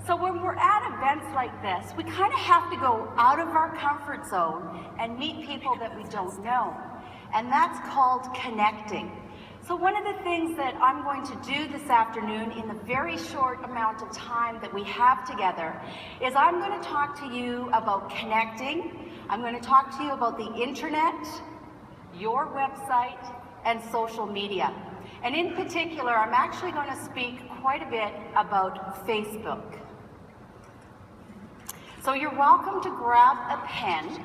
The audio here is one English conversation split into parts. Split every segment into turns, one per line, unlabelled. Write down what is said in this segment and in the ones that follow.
So when we're at events like this, we kind of have to go out of our comfort zone and meet people that we don't know. And that's called connecting. So one of the things that I'm going to do this afternoon in the very short amount of time that we have together is I'm going to talk to you about connecting. I'm going to talk to you about the internet, your website, and social media. And in particular, I'm actually going to speak quite a bit about Facebook. So you're welcome to grab a pen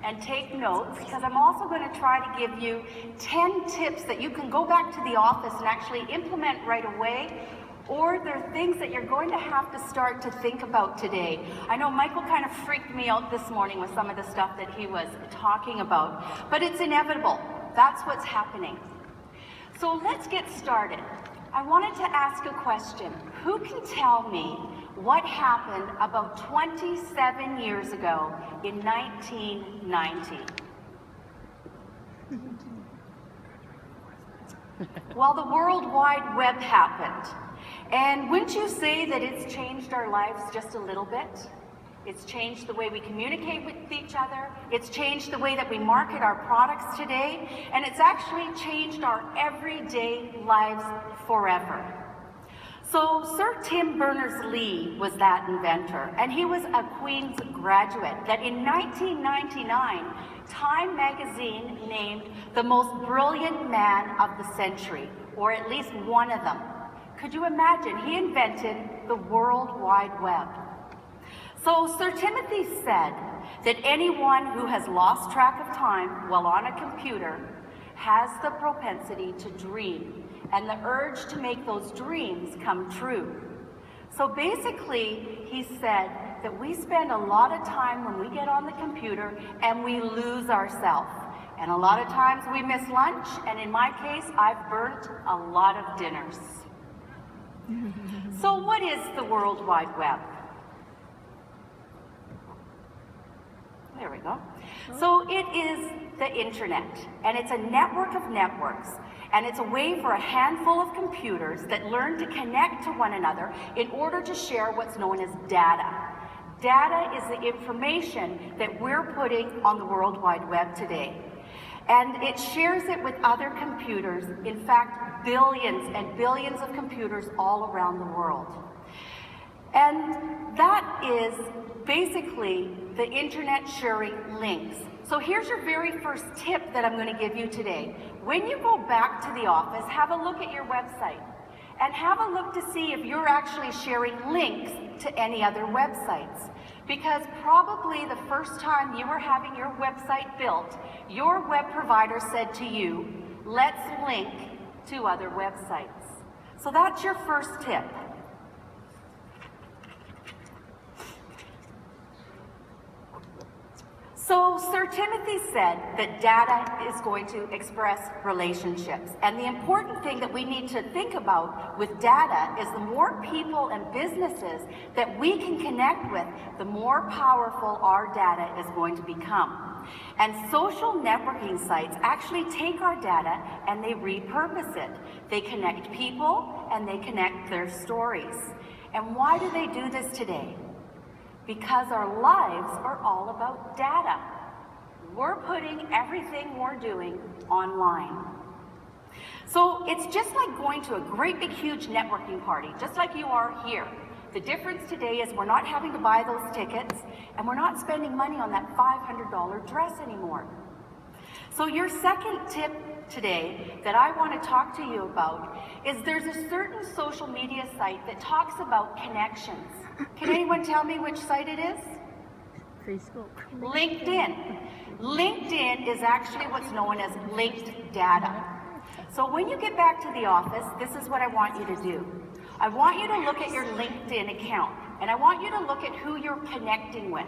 and take notes, because I'm also going to try to give you 10 tips that you can go back to the office and actually implement right away, or there are things that you're going to have to start to think about today. I know Michael kind of freaked me out this morning with some of the stuff that he was talking about, but it's inevitable. That's what's happening. So let's get started. I wanted to ask a question. Who can tell me what happened about 27 years ago in 1990? Well, the World Wide Web happened. And wouldn't you say that it's changed our lives just a little bit? It's changed the way we communicate with each other. It's changed the way that we market our products today. And it's actually changed our everyday lives forever. So Sir Tim Berners-Lee was that inventor, and he was a Queen's graduate that in 1999, Time magazine named the most brilliant man of the century, or at least one of them. Could you imagine? He invented the World Wide Web. So Sir Timothy said that anyone who has lost track of time while on a computer has the propensity to dream and the urge to make those dreams come true. So basically, he said that we spend a lot of time when we get on the computer and we lose ourselves. And a lot of times we miss lunch, and in my case, I've burnt a lot of dinners. So what is the World Wide Web? There we go. So it is the internet, and it's a network of networks, and it's a way for a handful of computers that learn to connect to one another in order to share what's known as data. Data is the information that we're putting on the World Wide Web today. And it shares it with other computers, in fact, billions and billions of computers all around the world. And that is basically the internet sharing links. So here's your very first tip that I'm going to give you today. When you go back to the office, have a look at your website and have a look to see if you're actually sharing links to any other websites. Because probably the first time you were having your website built, your web provider said to you, let's link to other websites. So that's your first tip. So Sir Timothy said that data is going to express relationships. And the important thing that we need to think about with data is the more people and businesses that we can connect with, the more powerful our data is going to become. And social networking sites actually take our data and they repurpose it. They connect people and they connect their stories. And why do they do this today? Because our lives are all about data. We're putting everything we're doing online. So it's just like going to a great big huge networking party, just like you are here. The difference today is we're not having to buy those tickets, and we're not spending money on that $500 dress anymore. So your second tip today that I want to talk to you about is there's a certain social media site that talks about connections. Can anyone tell me which site it is?
Facebook.
LinkedIn. LinkedIn is actually what's known as linked data. So when you get back to the office, this is what I want you to do. I want you to look at your LinkedIn account, and I want you to look at who you're connecting with.